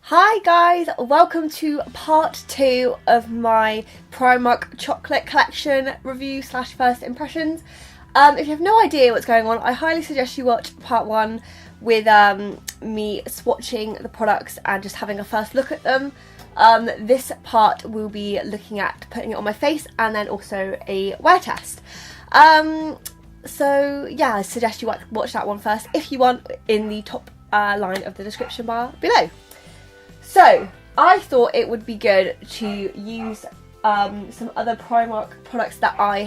Hi guys, welcome to part 2 of my Primark chocolate collection review slash first impressions. If you have no idea what's going on, I highly suggest you watch part 1 with me swatching the products and just having a first look at them. This part will be looking at putting it on my face and then also a wear test. So yeah, I suggest you watch that one first if you want, in the top line of the description bar below. So, I thought it would be good to use some other Primark products that I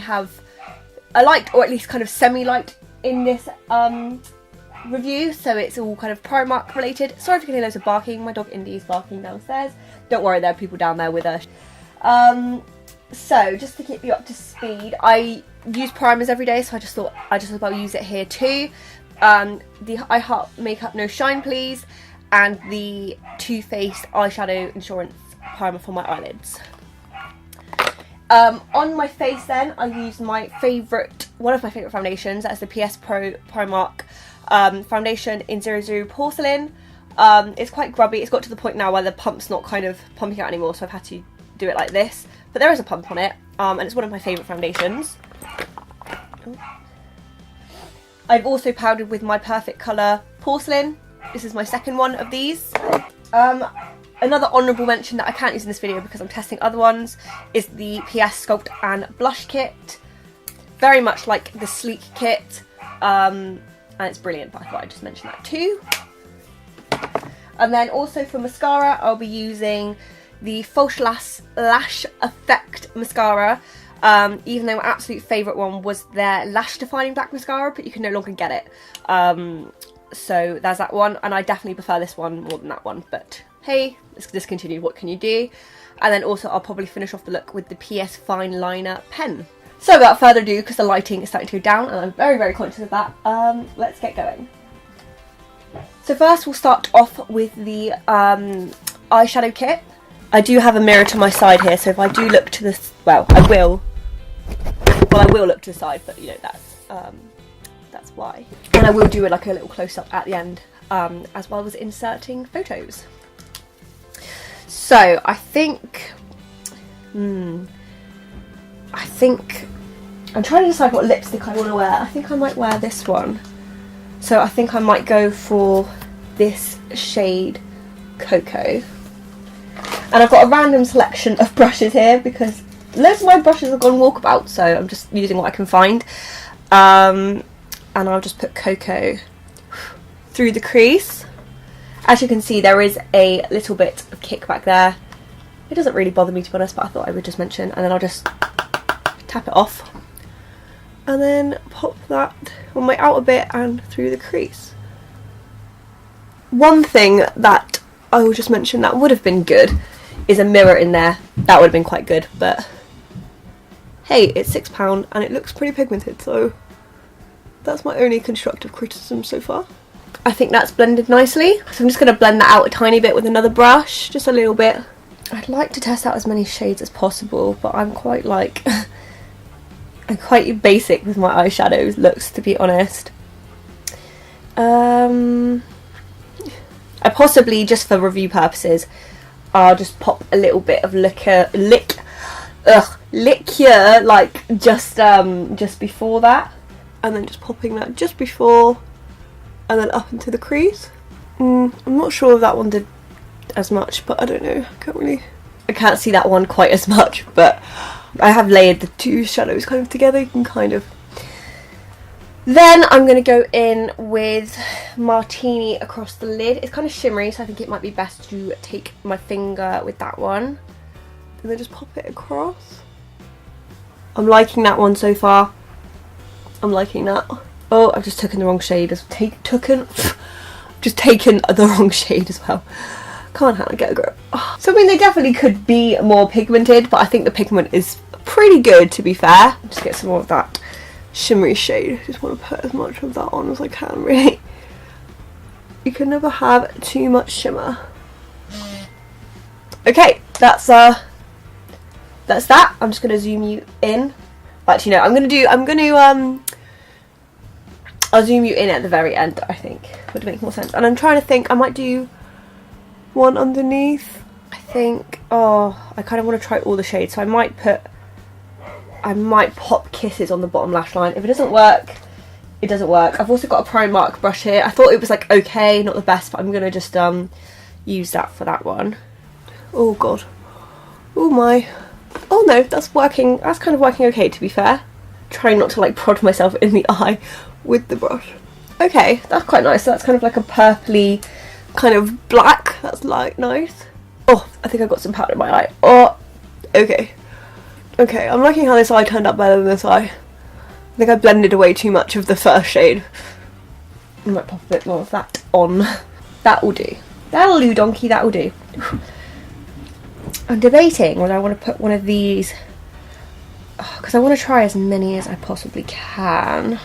liked, or at least kind of semi-liked in this review. So it's all kind of Primark related. Sorry if you can hear loads of barking, my dog Indy's barking downstairs. Don't worry, there are people down there with us. So, just to keep you up to speed, I use primers every day, so I just thought I'd just about use it here too. The I Heart Makeup No Shine Please, and the Too Faced Eyeshadow Insurance Primer for my eyelids. On my face then, I used one of my favourite foundations. That's the PS Pro Primark foundation in 00 Porcelain. It's quite grubby. It's got to the point now where the pump's not kind of pumping out anymore, so I've had to do it like this. But there is a pump on it, and it's one of my favourite foundations. I've also powdered with my Perfect Colour Porcelain. This is my second one of these. Another honourable mention that I can't use in this video because I'm testing other ones is the PS Sculpt and Blush Kit. Very much like the Sleek Kit, and it's brilliant, but I thought I'd just mention that too. And then also for mascara, I'll be using the False Lash Effect Mascara. Even though my absolute favourite one was their Lash Defining Black Mascara, but you can no longer get it. So there's that one, and I definitely prefer this one more than that one, but hey, it's discontinued, what can you do? And then also I'll probably finish off the look with the PS Fine Liner pen. So without further ado, because the lighting is starting to go down and I'm very, very conscious of that, let's get going. So first we'll start off with the eyeshadow kit. I do have a mirror to my side here, so if I do look to this, I will look to the side, but you know, that's why. And I will do like a little close-up at the end, as well as inserting photos. So I think I'm trying to decide what lipstick I want to wear. I think I might wear this one. So I think I might go for this shade Cocoa. And I've got a random selection of brushes here because loads of my brushes have gone walkabout, so I'm just using what I can find. And I'll just put Cocoa through the crease. As you can see, there is a little bit of kickback there. It doesn't really bother me, to be honest, but I thought I would just mention. And then I'll just tap it off. And then pop that on my outer bit and through the crease. One thing that I will just mention that would have been good is a mirror in there. That would have been quite good, but hey, it's £6 and it looks pretty pigmented, so that's my only constructive criticism so far. I think that's blended nicely, so I'm just going to blend that out a tiny bit with another brush, just a little bit. I'd like to test out as many shades as possible, but I'm quite like I'm quite basic with my eyeshadows looks, to be honest. I possibly, just for review purposes, I'll just pop a little bit of liqueur like just before that, and then just popping that just before and then up into the crease. I'm not sure if that one did as much, but I don't know, I can't see that one quite as much, but I have layered the two shadows kind of together. You can kind of. Then I'm going to go in with Martini across the lid. It's kind of shimmery, so I think it might be best to take my finger with that one and then just pop it across. I'm liking that one so far. I'm liking that. Oh, I've just taken the wrong shade. Just taken the wrong shade as well. Come on, Hannah, get a grip. Oh. So I mean, they definitely could be more pigmented, but I think the pigment is pretty good, to be fair. Just get some more of that shimmery shade. Just want to put as much of that on as I can, really. You can never have too much shimmer. Okay, that's that. I'm just gonna zoom you in. Actually, no, I'll zoom you in at the very end. I think would make more sense. And I'm trying to think. I might do one underneath. I think, oh, I kind of want to try all the shades, so I might pop Kisses on the bottom lash line. If it doesn't work, it doesn't work. I've also got a Primark brush here. I thought it was like okay, not the best, but I'm gonna just use that for that one. Oh god. Oh my. Oh no, that's working. That's kind of working okay, to be fair. Trying not to like prod myself in the eye with the brush. Okay, that's quite nice. So that's kind of like a purpley kind of black. That's like nice. Oh, I think I got some powder in my eye. Oh, okay. Okay, I'm liking how this eye turned out better than this eye. I think I blended away too much of the first shade. I might pop a bit more of that on. That will do. That'll do, donkey, that'll do. I'm debating whether I want to put one of these, because I want to try as many as I possibly can.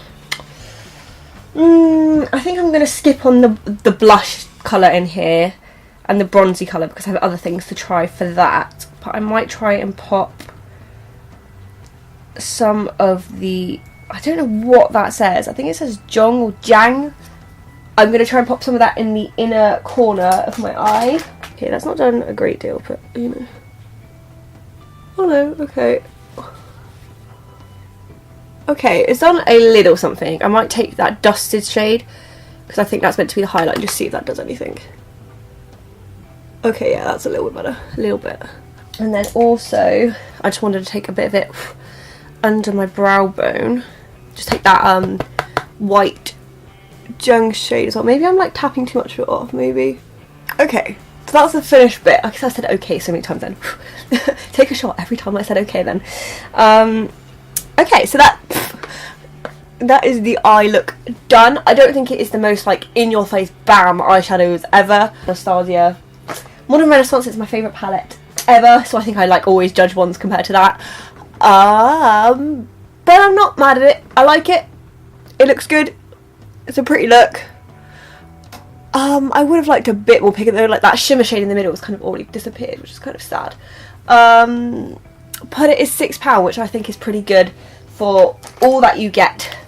I think I'm going to skip on the blush colour in here and the bronzy colour because I have other things to try for that. But I might try and pop some of the, I don't know what that says. I think it says Jong or Jang. I'm going to try and pop some of that in the inner corner of my eye. Okay, that's not done a great deal, but you know. Oh no, okay. Okay, it's done a little something. I might take that dusted shade because I think that's meant to be the highlight and just see if that does anything. Okay, yeah, that's a little bit better. A little bit. And then also, I just wanted to take a bit of it under my brow bone. Just take that white Jung shade as well. Maybe I'm like tapping too much of it off, maybe. Okay, so that's the finished bit. I guess I said okay so many times then. Take a shot every time I said okay then. Okay, so that is the eye look done. I don't think it is the most like in your face bam eyeshadows ever. Anastasia Modern Renaissance is my favourite palette ever, so I think I like always judge ones compared to that. But I'm not mad at it. I like it. It looks good. It's a pretty look. I would have liked a bit more pigment though, like that shimmer shade in the middle has kind of already disappeared, which is kind of sad. But it is £6, which I think is pretty good for all that you get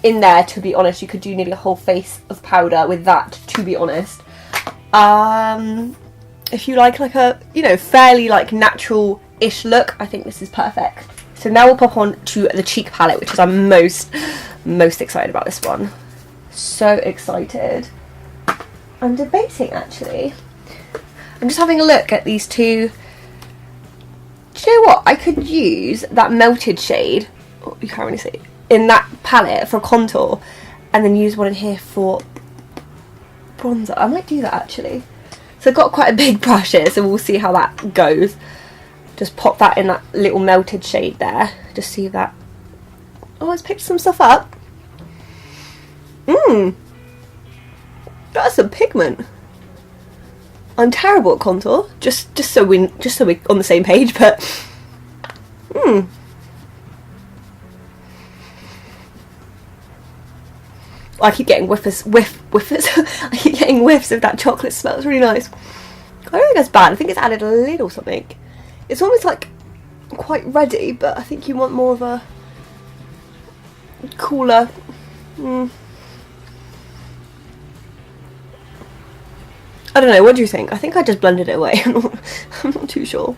in there, to be honest. You could do nearly a whole face of powder with that, to be honest. If you like a, you know, fairly like natural-ish look, I think this is perfect. So now we'll pop on to the cheek palette, which is I'm most excited about this one. So excited. I'm debating actually. I'm just having a look at these two. Do you know what? I could use that melted shade, oh, you can't really see, in that palette for contour, and then use one in here for bronzer. I might do that actually. So I've got quite a big brush here, so we'll see how that goes. Just pop that in that little melted shade there. Just see that. Oh, it's picked some stuff up. That's some pigment. I'm terrible at contour. Just so we're on the same page, but I keep getting whiffers. I keep getting whiffs of that chocolate smell. It's really nice. I don't think that's bad. I think it's added a little something. It's almost like quite ready, but I think you want more of a cooler. I don't know, what do you think? I think I just blended it away. I'm not too sure.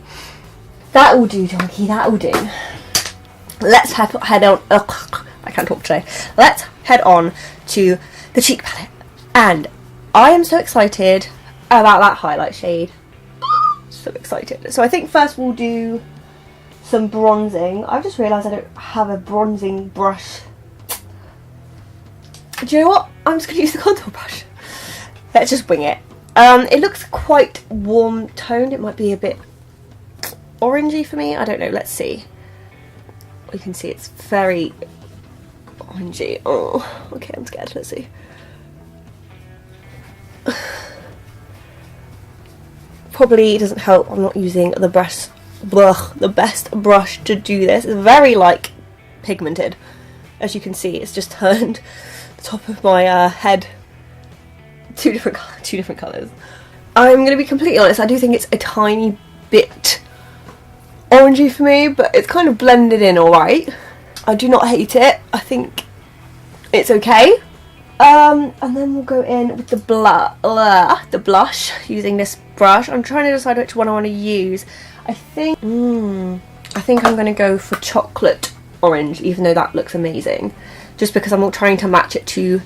That will do, donkey, that will do. Let's head on. Ugh, I can't talk today. Let's head on to the cheek palette. And I am so excited about that highlight shade. So excited. So I think first we'll do some bronzing. I've just realised I don't have a bronzing brush. Do you know what? I'm just going to use the contour brush. Let's just wing it. It looks quite warm toned. It might be a bit orangey for me. I don't know. Let's see. You can see it's very orangey. Oh, okay. I'm scared. Let's see. Probably doesn't help. I'm not using the best brush to do this. It's very like pigmented. As you can see, it's just turned the top of my head. Two different colours. I'm going to be completely honest, I do think it's a tiny bit orangey for me, but it's kind of blended in alright. I do not hate it. I think it's okay. And then we'll go in with the blush using this brush. I'm trying to decide which one I want to use. I think I'm going to go for chocolate orange, even though that looks amazing. Just because I'm not trying to match it to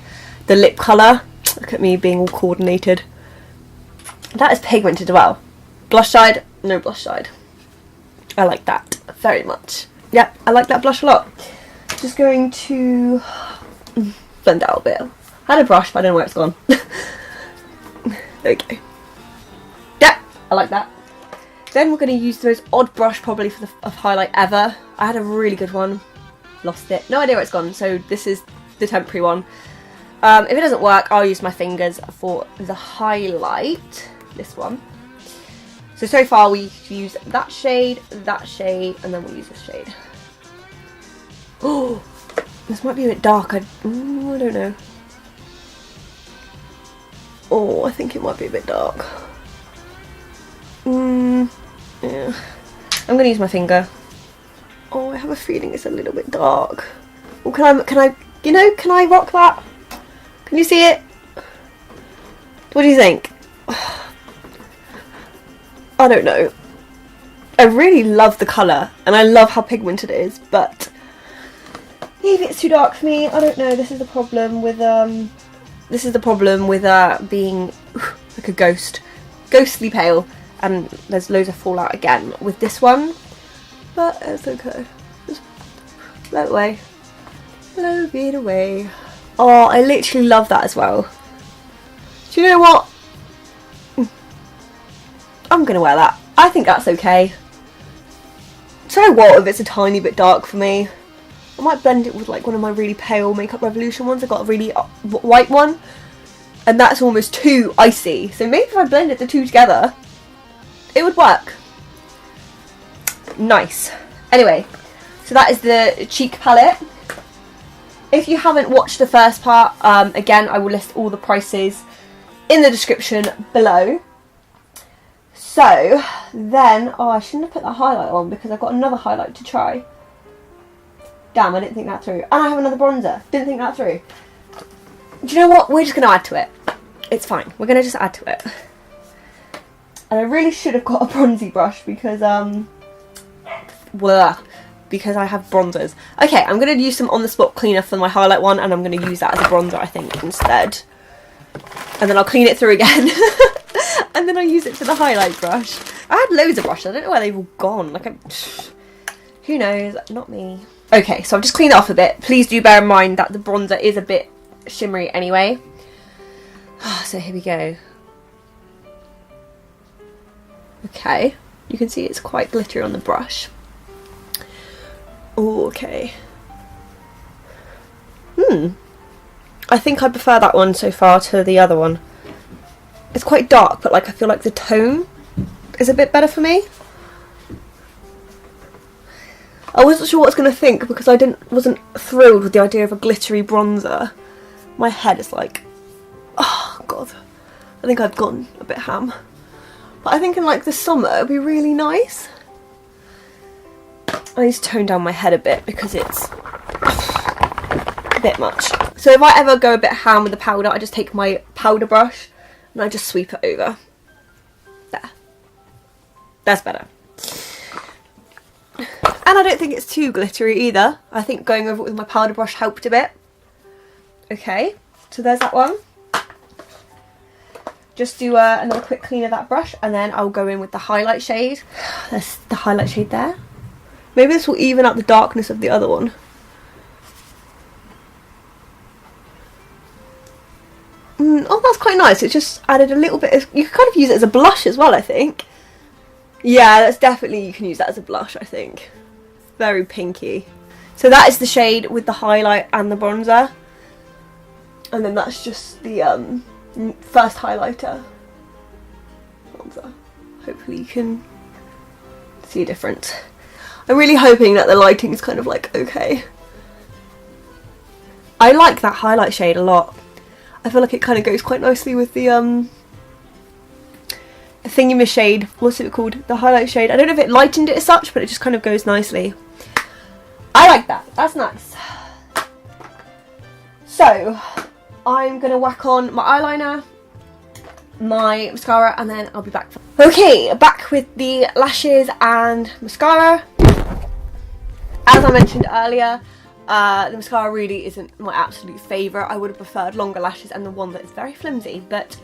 the lip colour. Look at me being all coordinated. That is pigmented as well. Blush side, no blush side. I like that very much. Yep, I like that blush a lot. Just going to blend out a bit. I had a brush, but I don't know where it's gone. There we go. Yeah, I like that. Then we're going to use the most odd brush probably for the highlight ever. I had a really good one. Lost it. No idea where it's gone, so this is the temporary one. If it doesn't work, I'll use my fingers for the highlight. This one. So far we use that shade, and then we'll use this shade. Oh, this might be a bit dark. I don't know. Oh, I think it might be a bit dark. Yeah. I'm gonna use my finger. Oh, I have a feeling it's a little bit dark. Well, can I rock that? Can you see it? What do you think? I don't know. I really love the colour and I love how pigmented it is, but maybe it's too dark for me. I don't know. This is the problem with being like a ghost, ghostly pale, and there's loads of fallout again with this one, but it's okay. Just blow it away. Blow it away. Oh, I literally love that as well. Do you know what? I'm gonna wear that. I think that's okay. So what if it's a tiny bit dark for me? I might blend it with like one of my really pale Makeup Revolution ones. I got a really white one, and that's almost too icy. So maybe if I blended the two together, it would work. Nice. Anyway, so that is the cheek palette. If you haven't watched the first part, again, I will list all the prices in the description below. So then, oh, I shouldn't have put that highlight on because I've got another highlight to try. Damn, I didn't think that through. And I have another bronzer. Didn't think that through. Do you know what? We're just going to add to it. It's fine. We're going to just add to it. And I really should have got a bronzy brush because, because I have bronzers. Okay, I'm going to use some On The Spot cleaner for my highlight one, and I'm going to use that as a bronzer, I think, instead. And then I'll clean it through again. And then I'll use it for the highlight brush. I had loads of brushes. I don't know where they've all gone. Like, who knows? Not me. Okay, so I've just cleaned it off a bit. Please do bear in mind that the bronzer is a bit shimmery anyway. So here we go. Okay, you can see it's quite glittery on the brush. Oh, okay. I think I prefer that one so far to the other one. It's quite dark, but like I feel like the tone is a bit better for me. I wasn't sure what I was going to think because I wasn't thrilled with the idea of a glittery bronzer. My head is like, oh god, I think I've gone a bit ham. But I think in like the summer it'd be really nice. I need to tone down my head a bit because it's a bit much. So if I ever go a bit ham with the powder, I just take my powder brush and I just sweep it over. There. That's better. And I don't think it's too glittery either. I think going over it with my powder brush helped a bit. Okay, so there's that one. Just do another quick clean of that brush and then I'll go in with the highlight shade. There's the highlight shade there. Maybe this will even out the darkness of the other one. Oh, that's quite nice. It just added a little bit of... You can kind of use it as a blush as well, I think. Yeah, that's definitely... You can use that as a blush, I think. Very pinky. So that is the shade with the highlight and the bronzer. And then that's just the first highlighter. Bronzer. Hopefully you can see a difference. I'm really hoping that the lighting is kind of like okay. I like that highlight shade a lot. I feel like it kind of goes quite nicely with the thingy shade. What's it called? The highlight shade. I don't know if it lightened it as such, but it just kind of goes nicely. I like that. That's nice. So, I'm going to whack on my eyeliner, my mascara, and then I'll be back. Okay, back with the lashes and mascara. As I mentioned earlier, the mascara really isn't my absolute favourite. I would have preferred longer lashes and the one that is very flimsy, but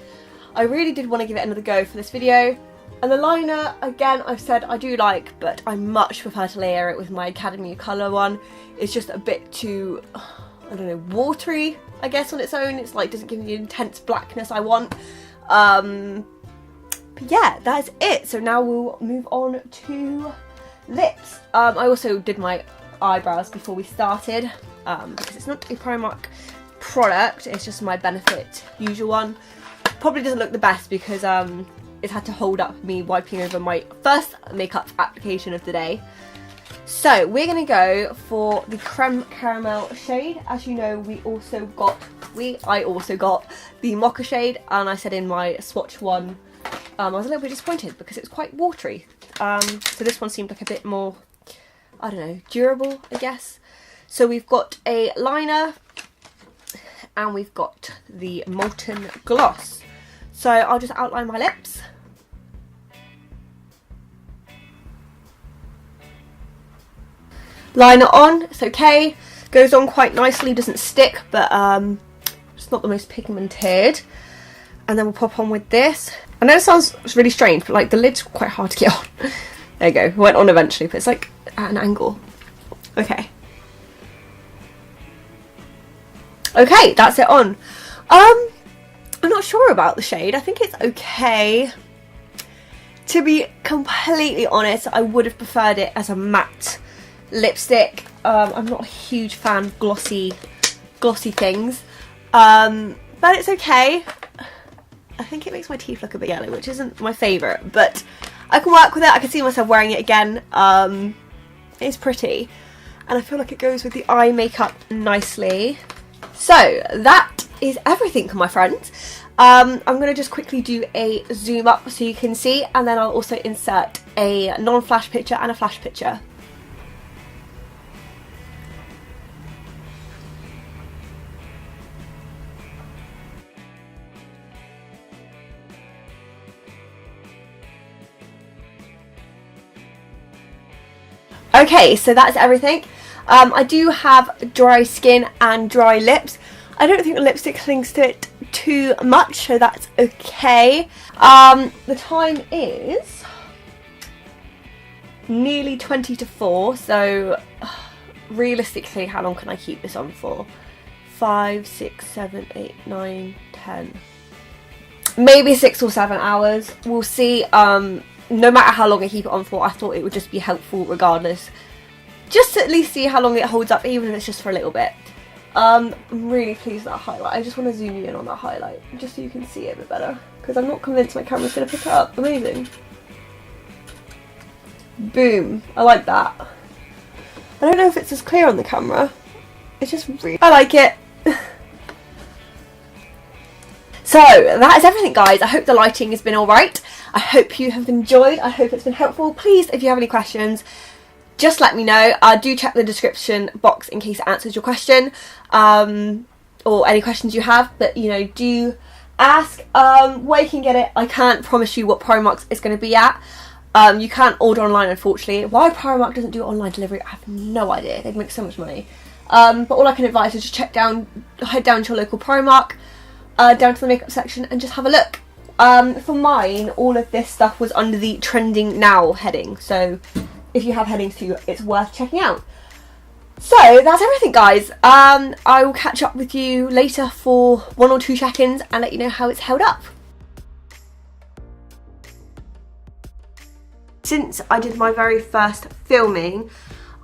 I really did want to give it another go for this video. And the liner, again, I've said I do like, but I much prefer to layer it with my Academy colour one. It's just a bit too, I don't know, watery, I guess, on its own. It's like, doesn't give me the intense blackness I want. But yeah, that's it. So now we'll move on to lips. I also did my eyebrows before we started, because it's not a Primark product, it's just my Benefit usual one. Probably doesn't look the best because it's had to hold up me wiping over my first makeup application of the day. So we're going to go for the Creme Caramel shade. As you know, I also got the Mocha shade, and I said in my swatch one, I was a little bit disappointed because it was quite watery. So this one seemed like a bit more, I don't know, durable, I guess. So we've got a liner and we've got the Molten Gloss. So I'll just outline my lips. Liner on, it's okay. Goes on quite nicely, doesn't stick, but it's not the most pigmented. And then we'll pop on with this. I know it sounds really strange, but like the lid's quite hard to get on. There you go, it went on eventually, but it's like at an angle. Okay. Okay, that's it on. I'm not sure about the shade. I think it's okay. To be completely honest, I would have preferred it as a matte lipstick. I'm not a huge fan of glossy things. But it's okay. I think it makes my teeth look a bit yellow, which isn't my favourite, but I can work with it. I can see myself wearing it again. It's pretty, and I feel like it goes with the eye makeup nicely. So that is everything, my friends. I'm going to just quickly do a zoom up so you can see, and then I'll also insert a non-flash picture and a flash picture. Okay, so that's everything. I do have dry skin and dry lips. I don't think the lipstick clings to it too much, so that's okay. The time is nearly 20 to 4, so realistically, how long can I keep this on for? 5, 6, 7, 8, 9, 10. Maybe 6 or 7 hours. We'll see. No matter how long I keep it on for, I thought it would just be helpful regardless. Just to at least see how long it holds up, even if it's just for a little bit. I'm really pleased with that highlight. I just want to zoom you in on that highlight, just so you can see it a bit better. Because I'm not convinced my camera's going to pick it up. Amazing. Boom. I like that. I don't know if it's as clear on the camera. It's just really... I like it. So, that is everything, guys. I hope the lighting has been alright. I hope you have enjoyed. I hope it's been helpful. Please, if you have any questions, just let me know. Do check the description box in case it answers your question, or any questions you have. But, you know, do ask where you can get it. I can't promise you what Primark is going to be at. You can't order online, unfortunately. Why Primark doesn't do online delivery, I have no idea. They'd make so much money. But all I can advise is just head down to your local Primark, down to the makeup section, and just have a look. For mine, all of this stuff was under the trending now heading, so if you have headings too, it's worth checking out. So that's everything, guys. I will catch up with you later for 1 or 2 check-ins and let you know how it's held up. Since I did my very first filming,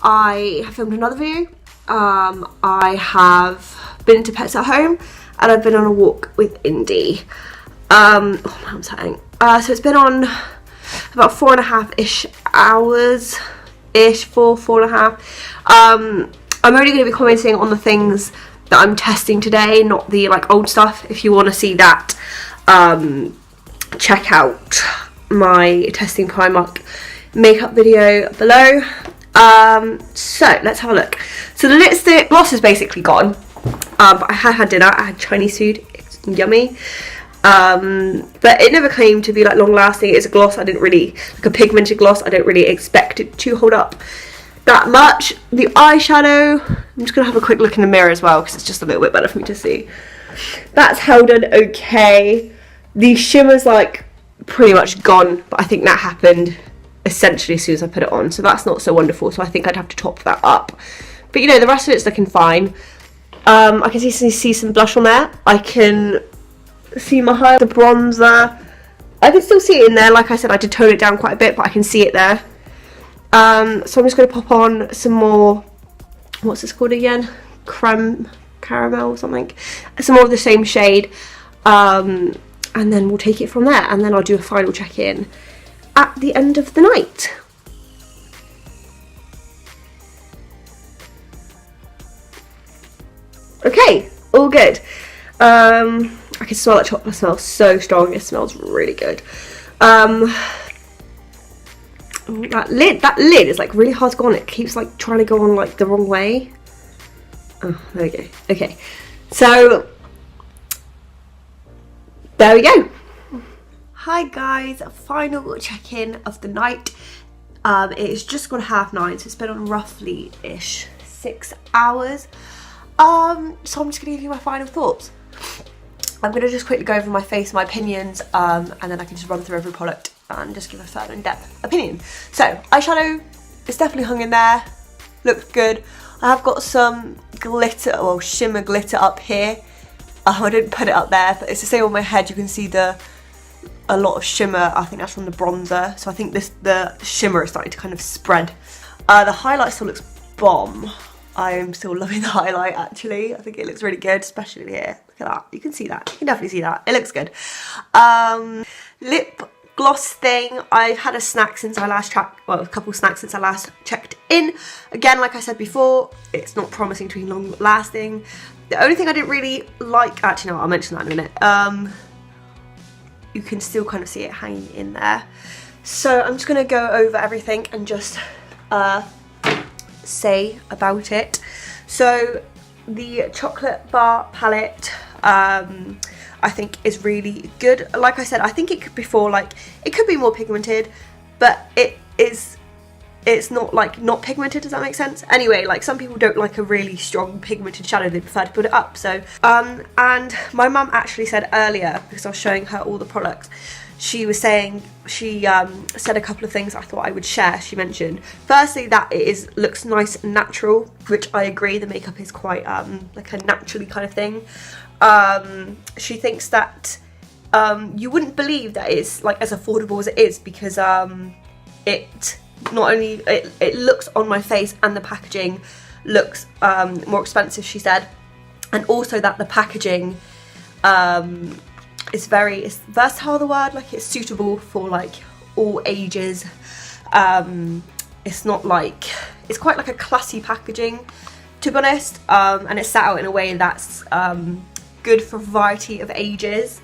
I have filmed another video. I have been to Pets at Home, and I've been on a walk with Indy. Oh, my arm's hurting. So it's been on about 4.5-ish hours-ish, 4.5. I'm only going to be commenting on the things that I'm testing today, not the like old stuff. If you want to see that, check out my testing Primark makeup video below. So let's have a look. So the lipstick gloss is basically gone. But I had dinner, I had Chinese food, it's yummy. But it never claimed to be like long lasting. It's a gloss, I didn't really, like a pigmented gloss, I don't really expect it to hold up that much. The eyeshadow, I'm just gonna have a quick look in the mirror as well because it's just a little bit better for me to see. That's held on okay. The shimmer's like pretty much gone, but I think that happened essentially as soon as I put it on, so that's not so wonderful, so I think I'd have to top that up. But you know, the rest of it's looking fine. I can see some blush on there. I can see my highlight, the bronzer. I can still see it in there. Like I said, I did tone it down quite a bit, but I can see it there. So I'm just going to pop on some more, what's this called again? Creme caramel or something. Some more of the same shade. And then we'll take it from there. And then I'll do a final check-in at the end of the night. Okay, all good. I can smell that chocolate smell so strong. It smells really good. That lid is like really hard to go on. It keeps like trying to go on like the wrong way. Oh, there we go. Okay, so there we go. Hi guys, final check-in of the night. It is just gone 9:30, so it's been on roughly-ish 6 hours. So I'm just gonna give you my final thoughts. I'm gonna just quickly go over my face, my opinions, and then I can just run through every product and just give a further in-depth opinion. So, eyeshadow is definitely hung in there, looks good. I have got some glitter, or shimmer glitter up here. I didn't put it up there, but it's the same on my head. You can see a lot of shimmer. I think that's from the bronzer. So I think the shimmer is starting to kind of spread. The highlight still looks bomb. I am still loving the highlight actually. I think it looks really good, especially here. Look at that. You can see that. You can definitely see that. It looks good. Lip gloss thing. I've had a snack since I last a couple snacks since I last checked in. Again, like I said before, it's not promising to be long lasting. The only thing I didn't really like, actually no, I'll mention that in a minute. You can still kind of see it hanging in there. So I'm just gonna go over everything and just say about it. So the chocolate bar palette I think is really good. Like I said, I think it could be it could be more pigmented, but it's not like not pigmented, does that make sense? Anyway, like some people don't like a really strong pigmented shadow, they prefer to put it up. So and my mum actually said earlier, because I was showing her all the products, she was saying, she said a couple of things I thought I would share. She mentioned, firstly, that it looks nice and natural, which I agree, the makeup is quite like a naturally kind of thing. She thinks that you wouldn't believe that it's like as affordable as it is, because it not only it looks on my face, and the packaging looks more expensive, she said, and also that the packaging it's versatile, the word, like it's suitable for like all ages. It's not like, it's quite like a classy packaging, to be honest, and it's set out in a way that's good for a variety of ages.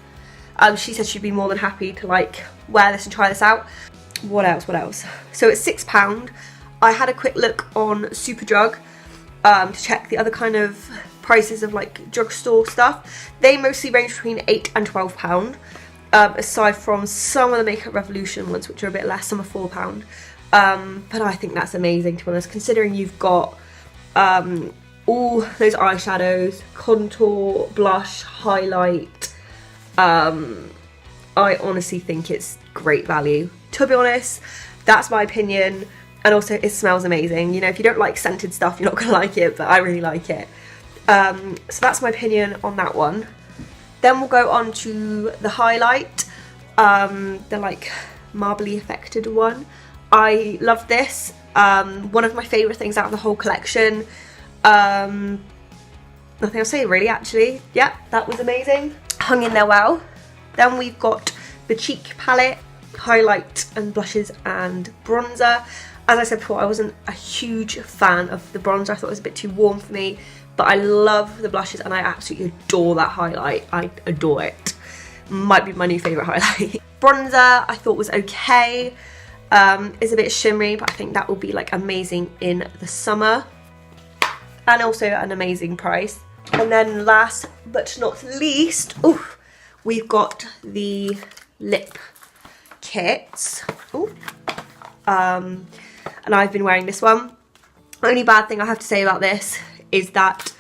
She said she'd be more than happy to like wear this and try this out. What else? So it's £6. I had a quick look on Superdrug to check the other kind of prices of like drugstore stuff. They mostly range between £8 and £12, aside from some of the Makeup Revolution ones, which are a bit less. Some are £4, but I think that's amazing, to be honest, considering you've got all those eyeshadows, contour, blush, highlight. I honestly think it's great value, to be honest. That's my opinion. And also it smells amazing. You know, if you don't like scented stuff, you're not gonna like it, but I really like it. So that's my opinion on that one. Then we'll go on to the highlight, the like marbly affected one. I love this. One of my favourite things out of the whole collection. Nothing I'll say really, actually. Yeah, that was amazing. Hung in there well. Then we've got the cheek palette, highlight and blushes and bronzer. As I said before, I wasn't a huge fan of the bronzer. I thought it was a bit too warm for me, but I love the blushes and I absolutely adore that highlight. I adore it. Might be my new favourite highlight. Bronzer I thought was okay. It's a bit shimmery, but I think that will be like amazing in the summer. And also an amazing price. And then last but not least, we've got the lip kits. And I've been wearing this one. Only bad thing I have to say about this is that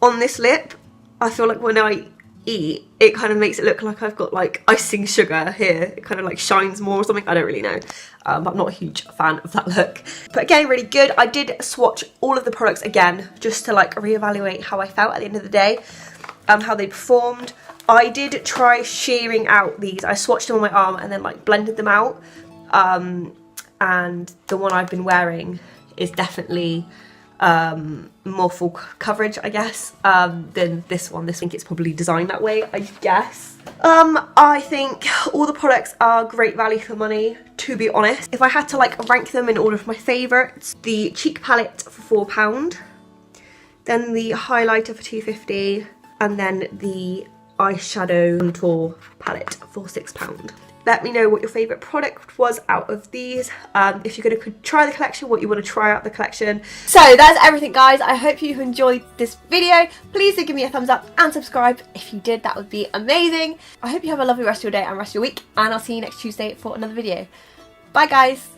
on this lip, I feel like when I eat, it kind of makes it look like I've got like icing sugar here. It kind of like shines more or something. I don't really know. But I'm not a huge fan of that look. But again, really good. I did swatch all of the products again just to like reevaluate how I felt at the end of the day, how they performed. I did try shearing out these. I swatched them on my arm and then like blended them out. And the one I've been wearing is definitely more full coverage, I guess, than this one. I think it's probably designed that way, I guess. I think all the products are great value for money, to be honest. If I had to like rank them in order of my favourites, the cheek palette for £4, then the highlighter for £2.50, and then the eyeshadow contour palette for £6. Let me know what your favourite product was out of these. If you're going to try the collection, what you want to try out the collection. So that's everything, guys. I hope you enjoyed this video. Please do give me a thumbs up and subscribe. If you did, that would be amazing. I hope you have a lovely rest of your day and rest of your week. And I'll see you next Tuesday for another video. Bye, guys.